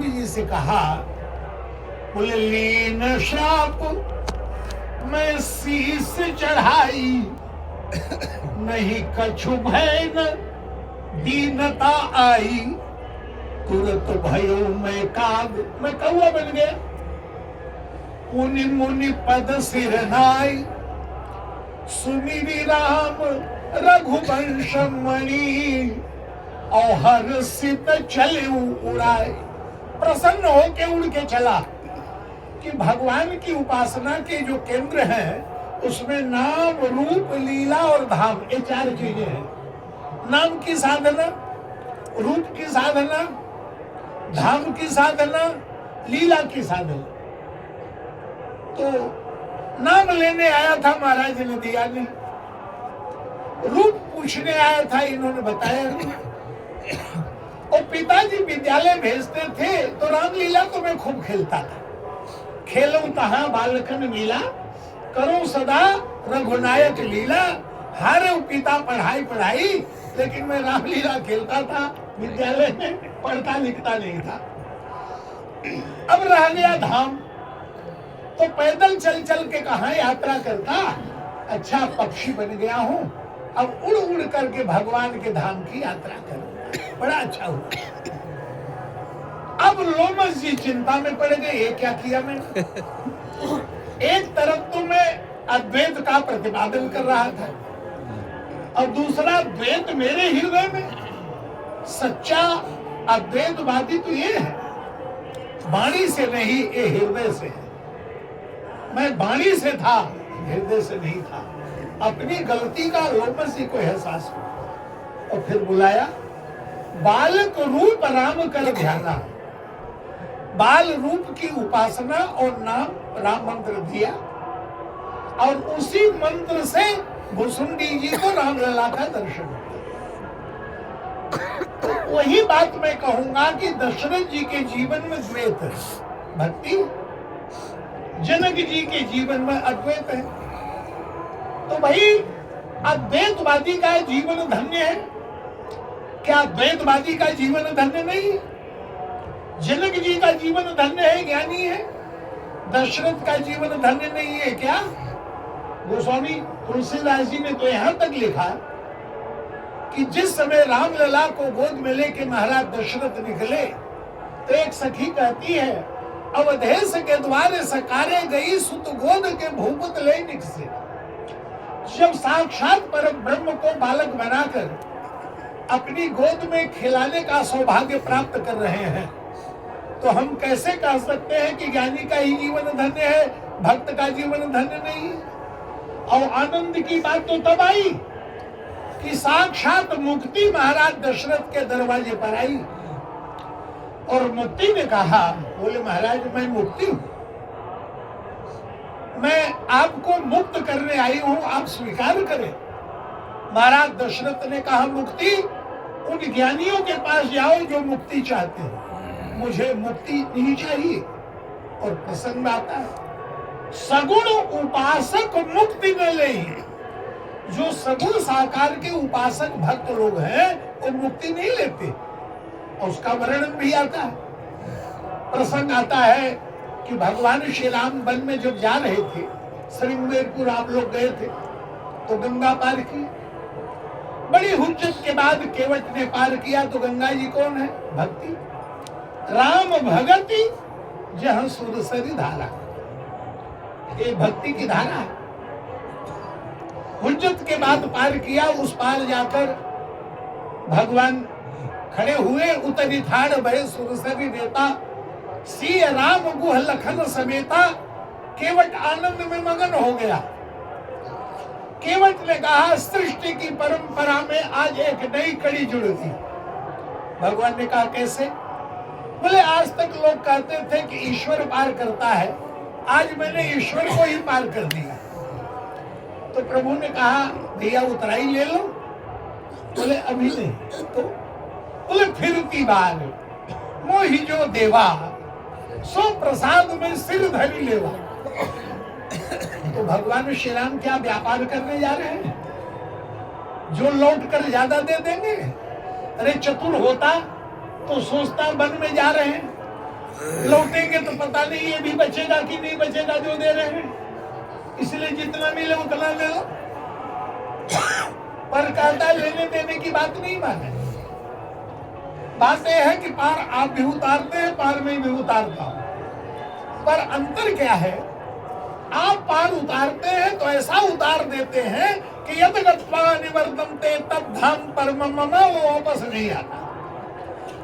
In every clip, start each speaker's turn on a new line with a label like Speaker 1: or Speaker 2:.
Speaker 1: भुसुंडी जी से कहा, बोले लीन श्राप मैं शीस चढ़ाई, नहीं कछु भय न दीनता आई, तुरंत भयो मैं काग, मैं कौआ बन गया। पुनि मुनि पद सिर नाई, सुमिरि राम रघुवंश मणि, और हर्षित चले उड़ाए। प्रसन्न होके उड़ के चला कि भगवान की उपासना के जो केंद्र हैं उसमें नाम, रूप, लीला और धाम, ये 4 चीजें हैं। नाम की साधना, रूप की साधना, धाम की साधना, लीला की साधना। तो नाम लेने आया था, महाराज ने दिया नहीं। रूप पूछने आया था, इन्होंने बताया नहीं। और पिताजी विद्यालय भेजते थे तो रामलीला तो मैं खूब खेलता था। खेलूं तहां बालकन मीला, करूं सदा रघुनायक लीला। हारे पिता पढ़ाई पढ़ाई, लेकिन मैं रामलीला खेलता था। विद्यालय में पढ़ता लिखता नहीं था। अब रह गया धाम, तो पैदल चल चल के कहां यात्रा करता। अच्छा पक्षी बन गया हूं, अब उड़ उड़ करके भगवान के धाम की यात्रा करूंगा। बड़ा अच्छा हुआ। अब लोमस जी चिंता में पड़ गए, ये क्या किया मैंने। एक तरफ तो मैं अद्वैत का प्रतिपादन कर रहा था, और दूसरा द्वैत मेरे हृदय में। सच्चा अद्वैतवादी तो ये है, वाणी से नहीं, ये हृदय से है। मैं वाणी से था, हृदय से नहीं था। अपनी गलती का लोमस जी को एहसास हुआ और फिर बुलाया। बालक रूप राम कर ध्याना, बाल रूप की उपासना और नाम राम मंत्र दिया, और उसी मंत्र से भुसुंडी जी को रामलला का दर्शन हुआ। तो वही बात मैं कहूंगा कि दशरथ जी के जीवन में द्वैत है, भक्ति। जनक जी के जीवन में अद्वैत है। तो भाई अद्वैतवादी का जीवन धन्य है क्या? द्वैतवादी का जीवन धन्य नहीं? जनक जी का जीवन धन्य है, ज्ञानी है। दशरथ का जीवन धन्य नहीं है क्या? गोस्वामी तुलसीदास जी ने तो यहां तक लिखा कि जिस समय रामलला को गोद में लेके महाराज दशरथ निकले, तो एक सखी कहती है, अवधेश के द्वारे सकारे गई, सुत गोद के भूपत ले निकसे। जब साक्षात परम ब्रह्म को बालक बनाकर अपनी गोद में खिलाने का सौभाग्य प्राप्त कर रहे हैं, तो हम कैसे कह सकते हैं कि ज्ञानी का ही जीवन धन्य है, भक्त का जीवन धन्य नहीं? और आनंद की बात तो तब आई कि साक्षात मुक्ति महाराज दशरथ के दरवाजे पर आई, और मुक्ति ने कहा, बोले महाराज मैं मुक्ति हूं, मैं आपको मुक्त करने आई हूं, आप स्वीकार करें। महाराज दशरथ ने कहा, मुक्ति उन ज्ञानियों के पास जाओ जो मुक्ति चाहते हैं, मुझे मुक्ति नहीं चाहिए। और प्रसंग आता है, सगुण उपासक मुक्ति न ले। जो सगुण साकार के उपासक भक्त लोग हैं वो मुक्ति नहीं लेते। और उसका वर्णन भी आता है। प्रसंग आता है कि भगवान श्री राम वन में जब जा रहे थे, श्रृंगेरपुर आप लोग गए थे, तो गंगा पार की। बड़ी हुज्जत के बाद केवट ने पार किया। तो गंगा जी कौन है? भक्ति। राम भगति जहां सुरसरी धारा, ये भक्ति की धारा है। हुज्जत के बाद पार किया। उस पार जाकर भगवान खड़े हुए, उतरी ठाड़ भय सुरसरी देता, सी राम गुह लखन समेता। केवट आनंद में मगन हो गया। केवट ने कहा, सृष्टि की परंपरा में आज एक नई कड़ी जुड़ गई। भगवान ने कहा, कैसे? बोले, आज तक लोग कहते थे कि ईश्वर पार करता है, आज मैंने ईश्वर को ही पार कर दिया। तो प्रभु ने कहा, भैया उतराई ले लो। बोले, अभी नहीं। तो बोले, फिरती बार मोहि जो देवा, सो प्रसाद में सिर धरी लेवा। तो भगवान श्री राम क्या व्यापार करने जा रहे हैं? जो लौट कर ज्यादा दे देंगे? अरे चतुर होता तो सोचता वन में जा रहे हैं, लौटेंगे तो पता नहीं ये भी बचेगा कि नहीं बचेगा जो दे रहे हैं, इसलिए जितना मिले उतना ले लो। पर कहता लेने देने की बात नहीं माने। बात यह है कि पार आप भी उतारते हैं, पार में भी उतारता हूं, पर अंतर क्या है, आप पार उतारते हैं तो ऐसा उतार देते हैं कि यद गत्वा निवर्तन्ते तद धाम परम मम, वो वापस नहीं आता।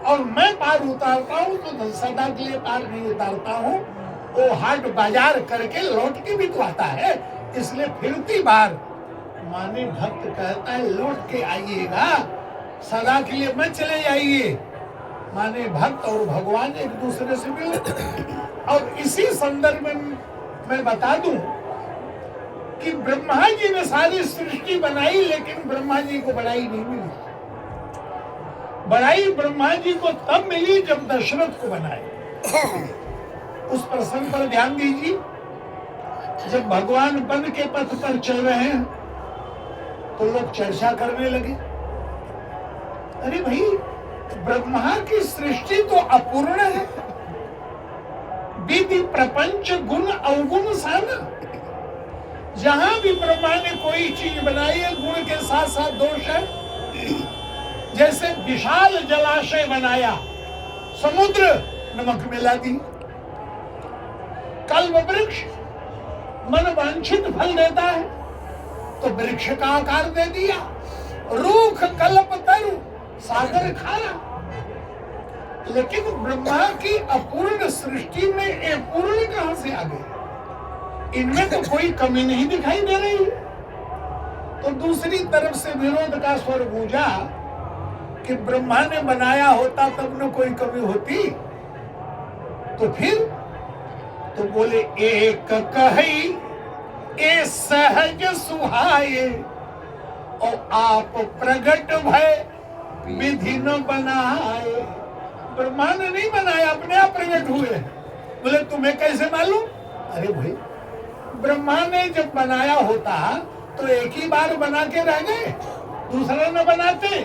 Speaker 1: और मैं पार उतारता हूं तो सदा के लिए पार नहीं उतारता हूं, वो हाट बाजार करके लौट के भी तो आता है। इसलिए फिरती बार माने भक्त कहता है लौट के आइएगा, सदा के लिए मत चले जाइए। माने भक्त और भगवान एक दूसरे से मिले। और इसी संदर्भ में मैं बता दूं कि ब्रह्मा जी ने सारी सृष्टि बनाई, लेकिन ब्रह्मा जी को बड़ाई नहीं मिली। बड़ाई ब्रह्मा जी को तब मिली जब दशरथ को बनाए। उस प्रसंग पर ध्यान दीजिए। जब भगवान वन के पथ पर चल रहे हैं तो लोग चर्चा करने लगे, अरे भाई ब्रह्मा की सृष्टि तो अपूर्ण है, विधि प्रपंच गुण अवगुण साना। जहां भी ब्रह्मा ने कोई चीज बनाई है गुण के साथ साथ दोष है। जैसे विशाल जलाशय बनाया, समुद्र नमक मिला दी। कल्प वृक्ष मन वांछित फल देता है तो वृक्ष का आकार दे दिया। रूख कल्प तरु सागर खारा। लेकिन ब्रह्मा की अपूर्ण सृष्टि में एक पूर्ण कहां से आ गई? इनमें तो कोई कमी नहीं दिखाई दे रही। तो दूसरी तरफ से विरोध का स्वर गूंजा कि ब्रह्मा ने बनाया होता तब न कोई कमी होती। तो फिर तो बोले एक कही ए सहज सुहाए, और आप प्रगट भय विधि न बनाए। ब्रह्मा ने नहीं बनाया, अपने आप प्रकट हुए। बोले तुम्हें कैसे मालूम? अरे भाई ब्रह्मा ने जब बनाया होता तो एक ही बार बना के रह गए, दूसरा न बनाते।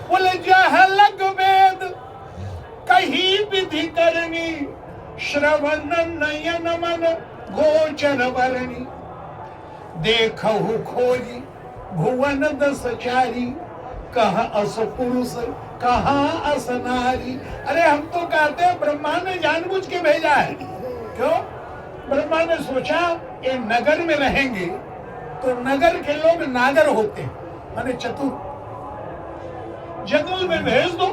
Speaker 1: बोले जह लग वेद कही विधि करनी, श्रवण नयन मन गोचर वरणी। देखहु खोजी भुवन दस चारी, कहाँ अस पुरुष कहाँ अस नारी। अरे हम तो कहते हैं ब्रह्मा ने जानबूझ के भेजा है। क्यों? ब्रह्मा ने सोचा ये नगर में रहेंगे तो नगर के लोग नागर होते हैं, माने चतुर। जंगल में भेज दो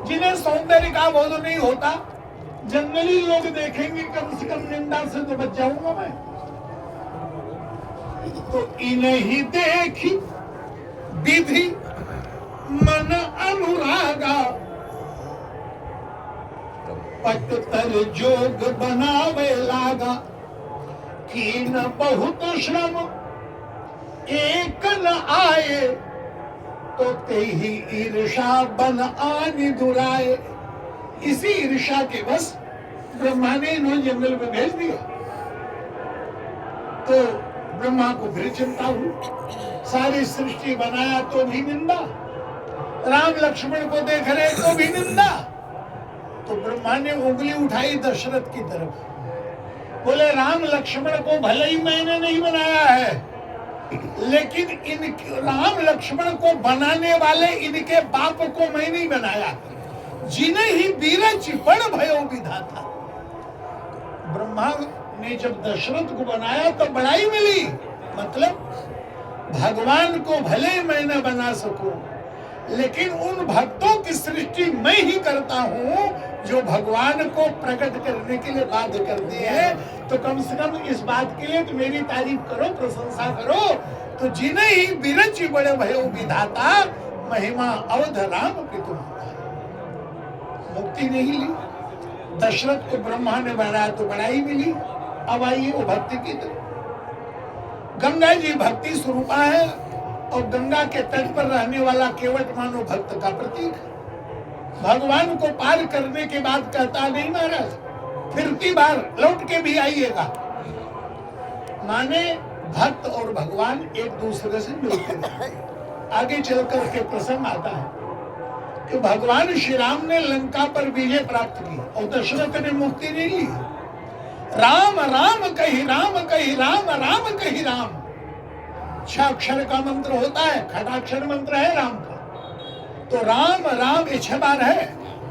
Speaker 1: जिन्हें सौंदर्य का बोध नहीं होता, जंगली लोग देखेंगे, कम से कम निंदा से तो बच जाऊंगा मैं। तो इन्हीं देखी विधि मन अनुरागा, पटतर जोग बनावे लागा। कीन बहुत श्रम एक न आए, तो तेहि ईर्षा बन आनि दुराए। इसी ईर्षा के बस ब्रह्मा ने इन्हें जंगल में भेज दिया। तो ब्रह्मा को फिर चिंता हुई, सारी सृष्टि बनाया तो भी निंदा, राम लक्ष्मण को देख रहे तो भी निंदा। तो ब्रह्मा ने उंगली उठाई दशरथ की तरफ, बोले राम लक्ष्मण को भले ही मैंने नहीं बनाया है, लेकिन इन राम लक्ष्मण को बनाने वाले इनके बाप को मैं नहीं बनाया, जिन्हें ही बीरज बड़ भयो विधाता। ब्रह्मा ने जब दशरथ को बनाया तो बड़ाई मिली, मतलब भगवान को भले मैं न बना सकूं, लेकिन उन भक्तों की सृष्टि मैं ही करता हूं जो भगवान को प्रकट करने के लिए बाध्य करते हैं। तो कम से कम इस बात के लिए तो मेरी तारीफ करो, प्रशंसा करो। तो जिन्हें ही बीरज बड़े भयो विधाता, महिमा अवध राम पितु। मुक्ति नहीं ली, दशरथ को ब्रह्मा ने बनाया तो बड़ाई मिली। अब आइए वो भक्ति की तरफ। गंगा जी भक्ति स्वरूपा है और गंगा के तट पर रहने वाला केवट मानो भक्त का प्रतीक। भगवान को पार करने के बाद कहता नहीं महाराज फिरती बार लौट के भी आइएगा। माने भक्त और भगवान एक दूसरे से मिलते हैं। आगे चलकर के प्रसंग आता है। कि भगवान श्री राम ने लंका पर विजय प्राप्त की और दशरथ ने मुक्ति नहीं ली। राम राम कही राम कही राम राम कही राम, 6 अक्षर का मंत्र होता है, खटाक्षर मंत्र है राम का। तो राम राम ये 6 बार है।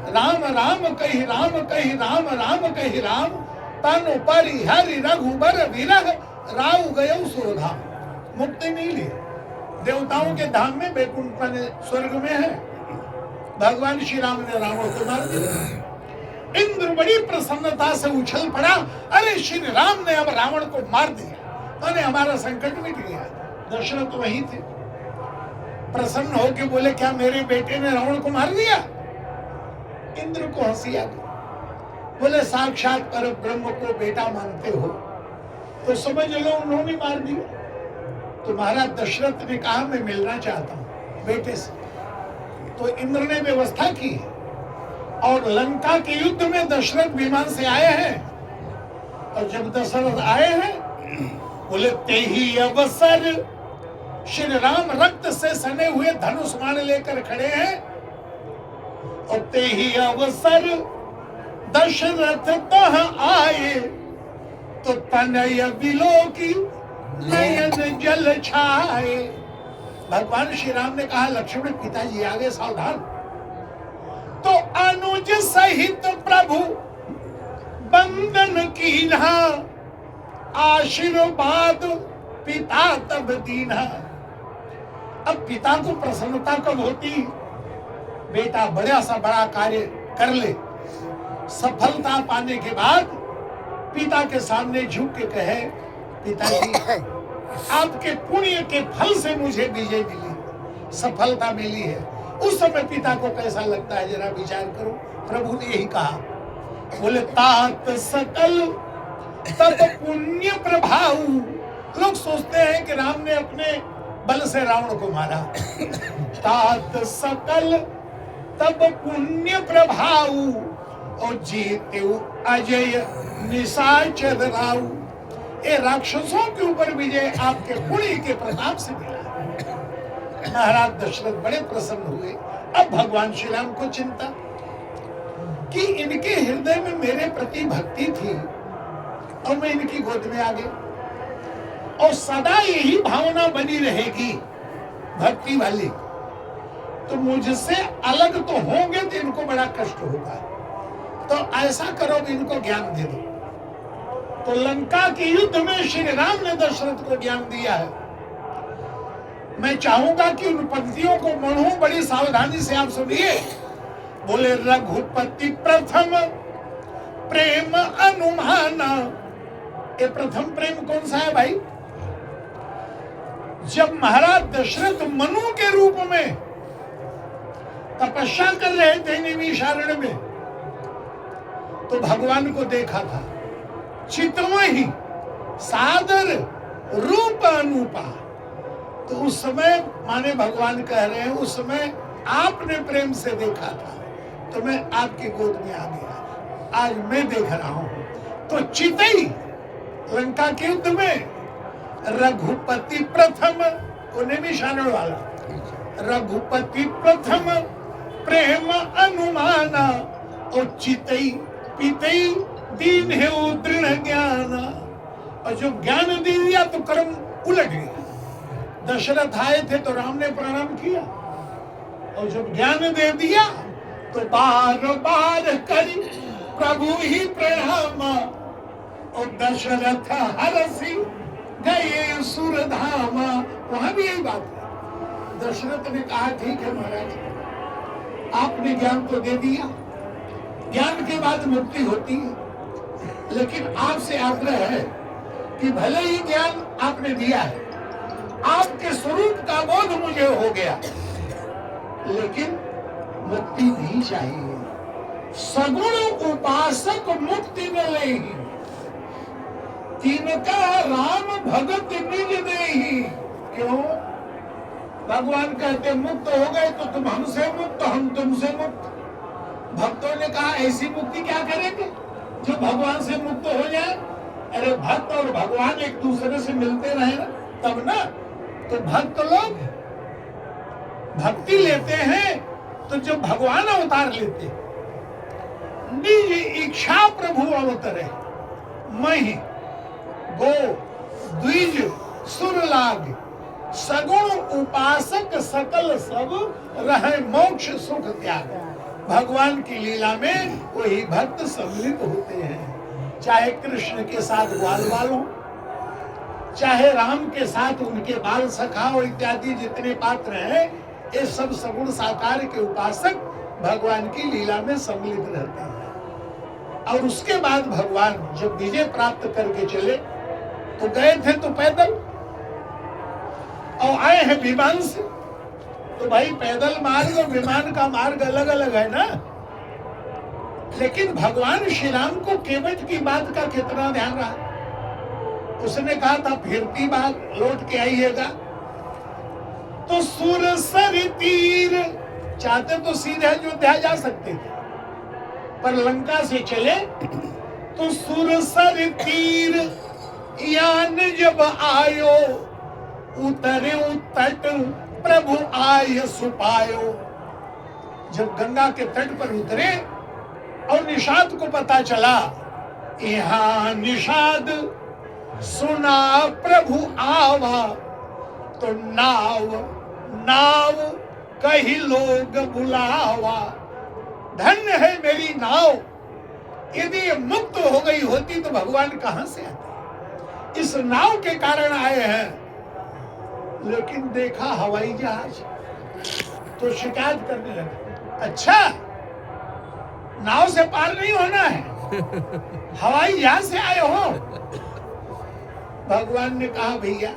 Speaker 1: राम राम कही राम कही राम राम कही राम, तनु परिहरि रघुबर विरह राव गयो सुरधाम। मुक्ति नहीं ली, देवताओं के धाम में वैकुंठ स्वर्ग में है। भगवान श्री राम ने रावण को मार दिया। इंद्र बड़ी प्रसन्नता से उछल पड़ा, अरे श्री राम ने अब रावण को मार दिया, मैंने हमारा संकट मिट गया। दशरथ वहीं थे, प्रसन्न होकर बोले, क्या मेरे बेटे ने रावण को मार दिया? इंद्र को हंसी आ गई। बोले, साक्षात पर ब्रह्म को बेटा मानते हो तो समझ लो उन्होंने मार दिया। तो महाराज दशरथ ने कहा, मैं मिलना चाहता हूं बेटे से। तो इंद्र ने व्यवस्था की और लंका के युद्ध में दशरथ विमान से आए हैं। और जब दशरथ आए हैं, बोले, ते ही अवसर श्री राम रक्त से सने हुए धनुष बाण लेकर खड़े हैं। और ते ही अवसर दशरथ तह आए, तो तनय विलोकी नयन जल छाए। भगवान श्री राम ने कहा, लक्ष्मण पिताजी आगे सावधान। तो अनुज सहित प्रभु बंदन कीन्हा, आशीर्वाद पिता तब दीन्हा। अब पिता को प्रसन्नता कब होती? बेटा बड़ा सा बड़ा कार्य कर ले, सफलता पाने के बाद पिता के सामने झुक के कहे, पिताजी आपके पुण्य के फल से मुझे विजय मिली, सफलता मिली है। उस समय पिता को कैसा लगता है जरा विचार करो। प्रभु ने यही कहा, बोले, तात सकल तब पुण्य प्रभाव। लोग सोचते हैं कि राम ने अपने बल से रावण को मारा। तात सकल तब पुण्य प्रभाव, और जीते अजय निशाचर राव। ये राक्षसों के ऊपर विजय आपके पुण्य के प्रताप से मिला। महाराज दशरथ बड़े प्रसन्न हुए। अब भगवान श्री राम को चिंता कि इनके हृदय में मेरे प्रति भक्ति थी और मैं इनकी गोद में आ गया, और सदा यही भावना बनी रहेगी भक्ति वाली, तो मुझसे अलग तो होंगे तो इनको बड़ा कष्ट होगा। तो ऐसा करो, इनको ज्ञान दे दो। तो लंका के युद्ध में श्री राम ने दशरथ को ज्ञान दिया है। मैं चाहूंगा कि उन पंक्तियों को पढ़ूं, बड़ी सावधानी से आप सुनिए। बोले, रघुपति प्रथम प्रेम अनुमाना। ये प्रथम प्रेम कौन सा है भाई? जब महाराज दशरथ मनु के रूप में तपस्या कर रहे थे नैमिषारण्य में, तो भगवान को देखा था। चितमहि सादर रूप अनुपा। तो उस समय माने भगवान कह रहे हैं, उस समय आपने प्रेम से देखा था तो मैं आपकी गोद में आ गया, आज मैं देख रहा हूं। तो चितई लंका के युद्ध में रघुपति प्रथम, वो नैमिषारण्य वाला, रघुपति प्रथम प्रेम अनुमाना, और चितई पितई दीन है दृढ़ ज्ञान। और जो ज्ञान दे दिया तो कर्म उलट गया। दशरथ आए थे तो राम ने प्रणाम किया, और जब ज्ञान दे दिया तो बार बार करी प्रभु ही प्रणाम। और दशरथ हरसी गए सुरधाम। वहां भी यही बात है। दशरथ ने कहा, ठीक है महाराज, आपने ज्ञान तो दे दिया, ज्ञान के बाद मुक्ति होती है, लेकिन आपसे आग्रह है कि भले ही ज्ञान आपने दिया है, आपके स्वरूप का बोध मुझे हो गया, लेकिन मुक्ति भी चाहिए। सगुण उपासक मुक्ति न लेही, तिनका राम भगत निज देही। क्यों? भगवान कहते मुक्त हो गए तो तुम हमसे मुक्त, हम तुमसे मुक्त। भक्तों ने कहा, ऐसी मुक्ति क्या करेंगे जो भगवान से मुक्त हो जाए? अरे भक्त और भगवान एक दूसरे से मिलते रहे ना, तब ना। तो भक्त लोग भक्ति लेते हैं तो जब भगवान अवतार लेते, निज इच्छा प्रभु अवतरे, मही गो द्विज सुरलाग, सगुण उपासक सकल सब रहे मोक्ष सुख त्याग। भगवान की लीला में वही भक्त सम्मिलित होते हैं, चाहे कृष्ण के साथ ग्वाल बाल हो, चाहे राम के साथ उनके बाल सखा और इत्यादि जितने पात्र हैं, ये सब सगुण साकार के उपासक भगवान की लीला में सम्मिलित रहते हैं। और उसके बाद भगवान जब विजय प्राप्त करके चले, तो गए थे तो पैदल और आए हैं विमान से, तो भाई पैदल मार्ग और विमान का मार्ग अलग अलग है ना। लेकिन भगवान श्री राम को केवट की बात का कितना ध्यान रहा। उसने कहा था फिरती बार लौट के आइएगा, तो सुरसर तीर, चाहते तो सीधे अयोध्या जा सकते थे, पर लंका से चले तो सुरसर तीर यान जब आयो, उतरे तट प्रभु आय सुपायो। जब गंगा के तट पर उतरे और निषाद को पता चला, यहाँ निषाद सुना प्रभु आवा, तो नाव नाव कही लोग बुलावा। धन्य है मेरी नाव, यदि ये मुक्त हो गई होती तो भगवान कहां से आते। इस नाव के कारण आए हैं। लेकिन देखा हवाई जहाज तो शिकायत करने लगे, अच्छा नाव से पार नहीं होना है, हवाई जहाज से आए हो। भगवान ने कहा भैया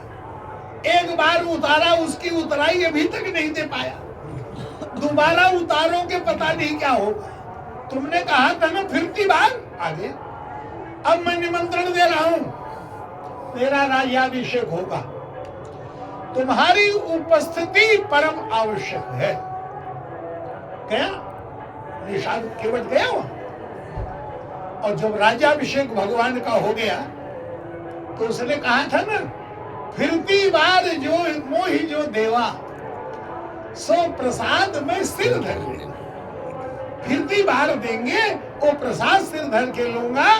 Speaker 1: एक बार उतारा, उसकी उतराई अभी तक नहीं दे पाया, दोबारा उतारोगे पता नहीं क्या होगा। तुमने कहा था ना फिरती बार आगे, अब मैं निमंत्रण दे रहा हूं, मेरा राज्याभिषेक होगा, तुम्हारी उपस्थिति परम आवश्यक है। गया निषाद केवट गया वहां, और जब राज्याभिषेक भगवान का हो गया तो उसने कहा था ना, फिरती बार जो मोहि जो देवा, सो प्रसाद में सिर धर लेना। फिरती बार देंगे, वो प्रसाद सिर धर के लूंगा।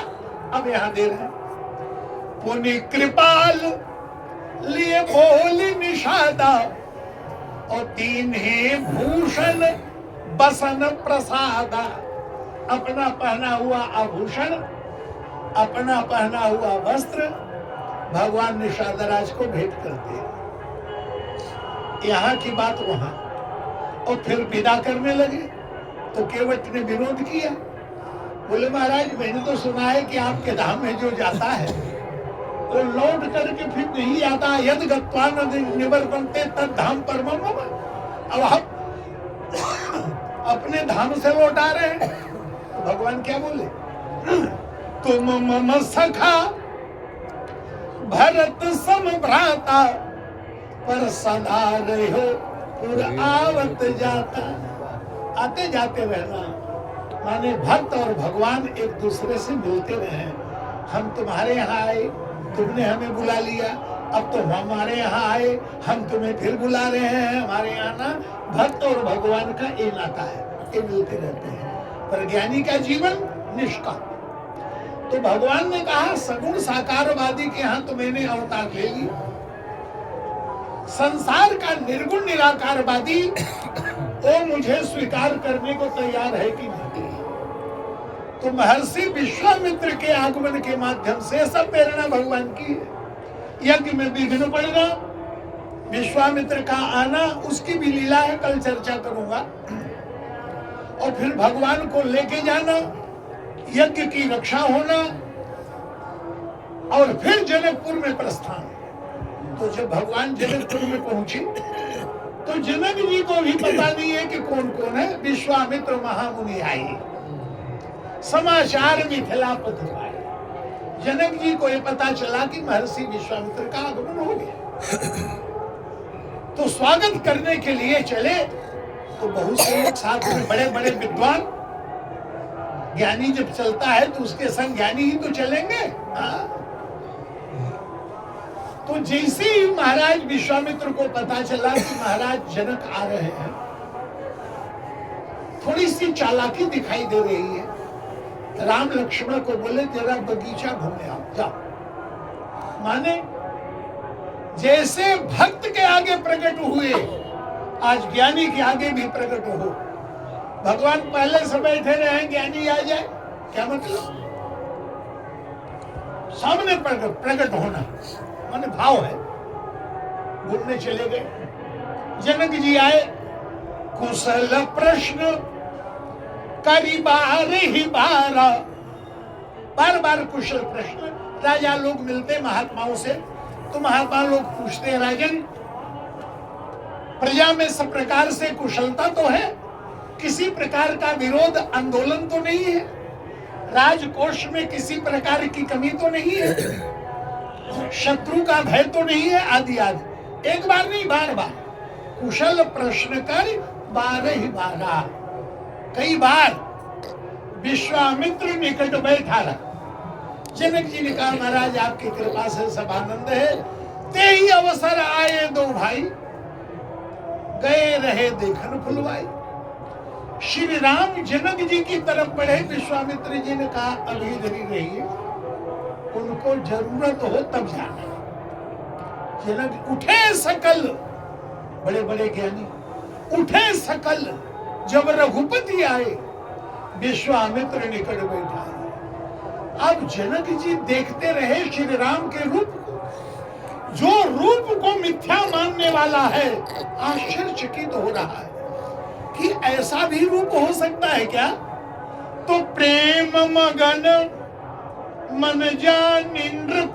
Speaker 1: अब यहां दे रहे, पुनि कृपाल लिए बोली निषादा, और तीन ही भूषण बसन प्रसादा। अपना पहना हुआ आभूषण, अपना पहना हुआ वस्त्र भगवान निषादराज को भेंट करते हैं। यहाँ की बात वहां, और फिर विदा करने लगे तो केवट ने विरोध किया, बोले महाराज मैंने तो सुना है कि आपके धाम में जो जाता है वो लौट करके फिर नहीं आता। यद गत्वा न निवर्तन्ते तद धाम परमम मम। अब हम अपने धाम से लौट आ रहे हैं, तो भगवान क्या बोले, तुम मम सखा भरत सम भ्राता, पर सदा रहो पुर आवत जाता। आते जाते रहना, माने भक्त और भगवान एक दूसरे से मिलते रहे। हम तुम्हारे यहाँ आए, तुमने हमें बुला लिया, अब तो हमारे यहाँ आए, हम तुम्हें फिर बुला रहे हैं। हमारे यहाँ ना भक्त और भगवान का ये नाता है, ये मिलते रहते हैं। पर ज्ञानी का जीवन निष्काम। तो भगवान ने कहा सगुण साकारवादी के यहाँ तो मैंने अवतार ले लिया, संसार का निर्गुण निराकारवादी वो मुझे स्वीकार करने को तैयार है कि नहीं। तो महर्षि विश्वामित्र के आगमन के माध्यम से सब प्रेरणा भगवान की है। यज्ञ में विघ्न पड़ना, विश्वामित्र का आना, उसकी भी लीला है, कल चर्चा करूंगा। और फिर भगवान को लेके जाना, यज्ञ की रक्षा होना, और फिर जनकपुर में प्रस्थान। तो जब भगवान जनकपुर में पहुंचे तो जनक जी को भी पता नहीं है कि कौन कौन है। विश्वामित्र महामुनि आए, समाचार मिथिलापति आए। जनक जी को ये पता चला कि महर्षि विश्वामित्र का आगमन हो गया। तो स्वागत करने के लिए चले, तो बहुत से लोग साथ में, बड़े बड़े विद्वान, ज्ञानी जब चलता है तो उसके संग ज्ञानी ही तो चलेंगे। तो जैसे ही महाराज विश्वामित्र को पता चला कि महाराज जनक आ रहे हैं, थोड़ी सी चालाकी दिखाई दे रही है। राम लक्ष्मण को बोले जरा बगीचा घूमे आप, जाओ। माने जैसे भक्त के आगे प्रकट हुए, आज ज्ञानी के आगे भी प्रकट हो। भगवान पहले से बैठे रहे, ज्ञानी आ जाए, क्या मतलब? सामने प्रकट होना माने भाव है। घूमने चले गए। जनक जी आए, कुशल प्रश्न करी बार ही बारा, बार बार कुशल प्रश्न। राजा लोग मिलते महात्माओं से तो महात्मा लोग पूछते हैं, राजन प्रजा में सब प्रकार से कुशलता तो है, किसी प्रकार का विरोध आंदोलन तो नहीं है, राजकोष में किसी प्रकार की कमी तो नहीं है, शत्रु का भय तो नहीं है, आदि आदि। एक बार नहीं, बार बार कुशल प्रश्न कर बारह ही बारह। कई बार विश्वामित्र निकट बैठा रहा। जनक जी ने कहा, महाराज आपकी कृपा से सब आनंद है। ते ही अवसर आए दो भाई, गए रहे देखन फुलवाई। श्री राम जनक जी की तरफ बढ़े। विश्वामित्र जी ने कहा, अभी धरी रहिए, उनको जरूरत हो तब जाना। जनक उठे सकल, बड़े बड़े ज्ञानी उठे सकल, जब रघुपति आए विश्वामित्र निकट बैठा। अब जनक जी देखते रहे श्री राम के रूप को, जो रूप को मिथ्या मानने वाला है आश्चर्यचकित हो रहा है कि ऐसा भी रूप हो सकता है क्या? तो प्रेम मगन मन जान नृप,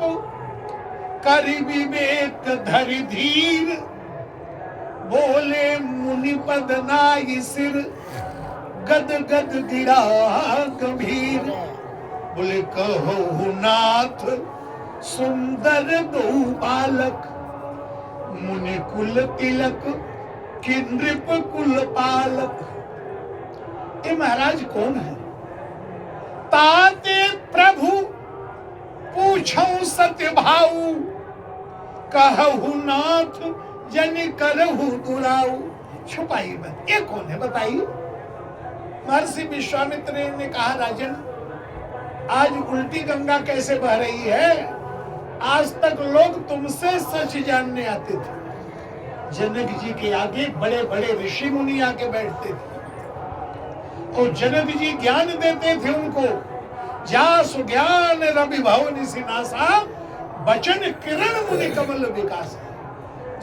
Speaker 1: करि विवेक धरि धीर, बोले मुनि पद नाई सिर, गद गद गिरा गंभीर। बोले कहो नाथ सुंदर दो बालक, मुनि कुल तिलक कि नृप कुल पालक। ये महाराज कौन है? ताते प्रभु पूछऊ सत्य भाऊ, कहु नाथ जन करहु दुराऊ। छुपाई मत, ये कौन है बताइए। महर्षि विश्वामित्र ने कहा, राजन आज उल्टी गंगा कैसे बह रही है? आज तक लोग तुमसे सच जानने आते थे। जनक जी के आगे बड़े बड़े ऋषि मुनि आके बैठते थे और जनक जी ज्ञान देते थे उनको। जासु ज्ञान रवि भवन सिनासा, बचन किरण मुनि कमल विकास।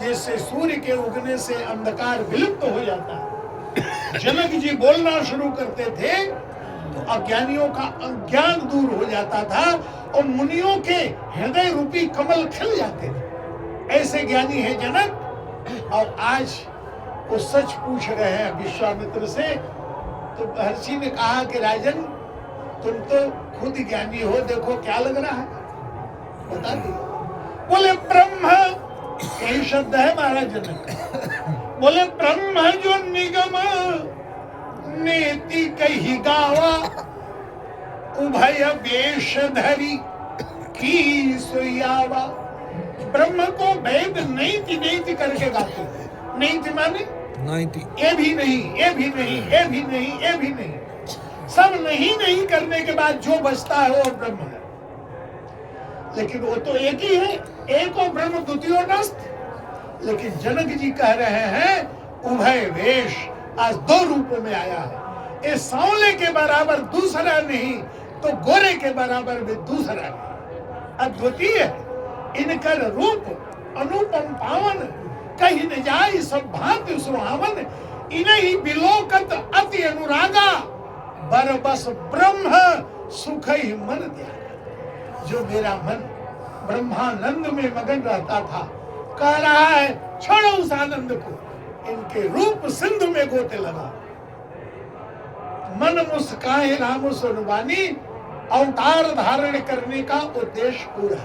Speaker 1: जैसे सूर्य के उगने से अंधकार विलुप्त हो जाता है, जनक जी बोलना शुरू करते थे तो अज्ञानियों का अज्ञान दूर हो जाता था और मुनियों के हृदय रूपी कमल खिल जाते थे। ऐसे ज्ञानी है जनक। और आज वो सच पूछ रहे हैं विश्वामित्र से। तो महर्षि ने कहा कि राजन तुम तो खुद ज्ञानी हो, देखो क्या लग रहा है, बता दो। बोले ब्रह्म, यही शब्द है महाराज जनक। बोले ब्रह्म जो निगम नेति कही गावा, उभय वेश धरी की सोयावा। ब्रह्म को वेद नैति नैति करके गाते हैं। नैति माने नैति, ये भी नहीं, ये भी नहीं, ये भी नहीं, ये भी नहीं। सब नहीं नहीं करने के बाद जो बचता है वो ब्रह्म है। लेकिन वो तो एक ही है, एक और ब्रह्म द्वितीय नस्त। लेकिन जनक जी कह रहे हैं उभय वेश, आज दो रूपों में आया है। ये सांवले के बराबर दूसरा नहीं तो गोरे के बराबर भी दूसरा नहीं, अद्वितीय है। इनकर रूप अनुपम पावन, कहीं न जाय सब भांति सुहावन। इन्हीं बिलोकत अति अनुरागा, बरबस ब्रह्म सुख ही मन त्यागा। जो मेरा मन ब्रह्मानंद में मगन रहता था, कह रहा है छोड़ो उस आनंद को, इनके रूप सिंधु में गोते लगा। मन मुस्काए राम सुनवानी, अवतार धारण करने का उद्देश्य पूरा।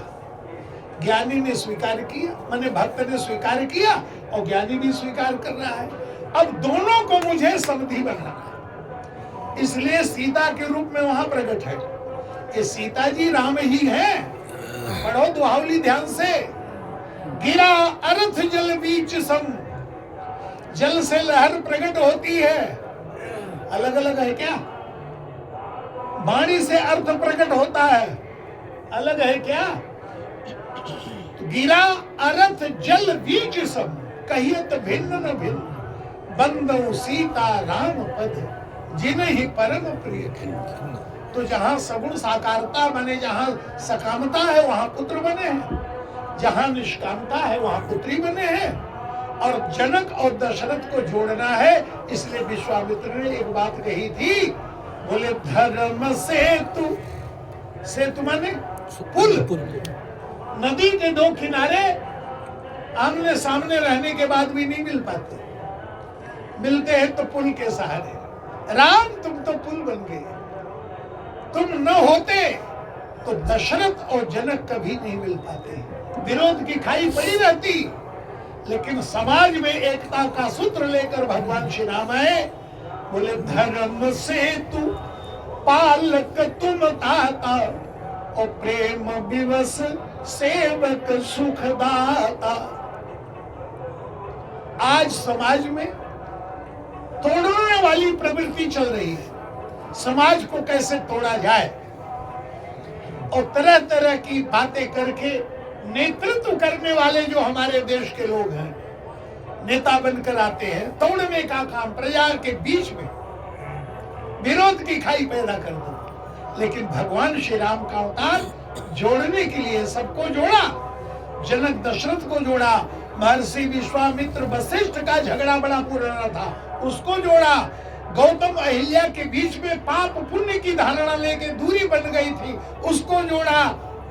Speaker 1: ज्ञानी ने स्वीकार किया, माने भक्त ने स्वीकार किया और ज्ञानी भी स्वीकार कर रहा है। अब दोनों को मुझे समधी बनाना है, इसलिए सीता के रूप में वहां प्रकट है। ये सीता जी राम ही है। पढ़ो दुहावली ध्यान से। गिरा अर्थ जल बीच सम, जल से लहर प्रकट होती है अलग अलग है क्या? वाणी से अर्थ प्रकट होता है, अलग है क्या? गिरा अर्थ जल बीज सब, कहिए तो भिन्न न भिन्न, बंदो सीता राम पद, जिन्हीं परम प्रिय। तो जहां सगुण साकारता बने, जहां सकामता है वहां पुत्र बने हैं, जहां निष्कामता है वहां पुत्री बने हैं। और जनक और दशरथ को जोड़ना है, इसलिए विश्वामित्र ने एक बात कही थी, बोले धर्म सेतु, सेतु माने पुल। नदी के दो किनारे आमने सामने रहने के बाद भी नहीं मिल पाते, मिलते हैं तो पुल के सहारे। राम तुम तो पुल बन गए, तुम न होते तो दशरथ और जनक कभी नहीं मिल पाते, विरोध की खाई पड़ी रहती। लेकिन समाज में एकता का सूत्र लेकर भगवान श्री राम आए, बोले धर्म सेतु पालक तुम ताता, और प्रेम विवश सेवक सुखदाता। आज समाज में तोड़ने वाली प्रवृत्ति चल रही है, समाज को कैसे तोड़ा जाए, और तरह तरह की बातें करके नेतृत्व करने वाले जो हमारे देश के लोग हैं, नेता बनकर आते हैं, तोड़ने का काम, प्रजा के बीच में विरोध की खाई पैदा कर दो। लेकिन भगवान श्री राम का अवतार जोड़ने के लिए सबको जोड़ा, जनक दशरथ को जोड़ा, महर्षि विश्वामित्र वशिष्ठ का झगड़ा बड़ा पुराना था, उसको जोड़ा, गौतम अहिल्या के बीच में पाप पुण्य की धारणा लेके दूरी बन गई थी, उसको जोड़ा।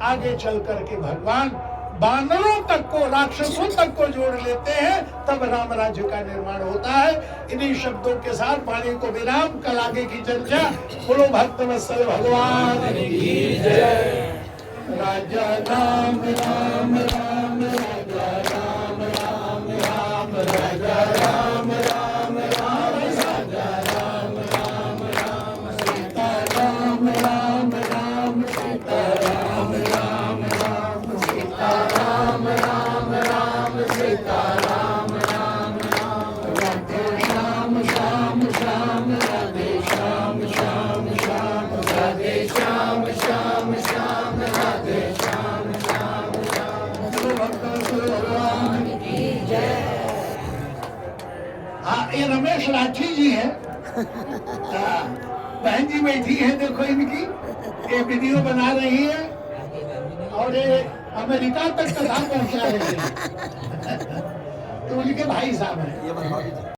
Speaker 1: आगे चल करके भगवान बानरों तक को, राक्षसों तक को जोड़ लेते हैं, तब राम राज्य का निर्माण होता है। इन्हीं शब्दों के साथ वाणी को विराम, कल आगे की चर्चा। बोलो भक्त वत्सल भगवान की जय। राजा राम राम राम, राजा राम राम राम, राजा राम राम राम, राजा राम राम राम, सीता राम राम राम, सीता राम राम राम, सीता राम राम राम, सीता राम राम राम, राधे श्याम श्याम श्याम, राधे श्याम श्याम श्याम, राधे श्याम श्याम श्याम, राधे श्याम श्याम श्याम। भगवान की जय। हाँ, ये रमेश राठी जी है, बहन जी बैठी है, देखो इनकी ये वीडियो बना रही है और ये अमेरिका तक कथा पहुंचा रही है। तो उनके भाई साहब हैं।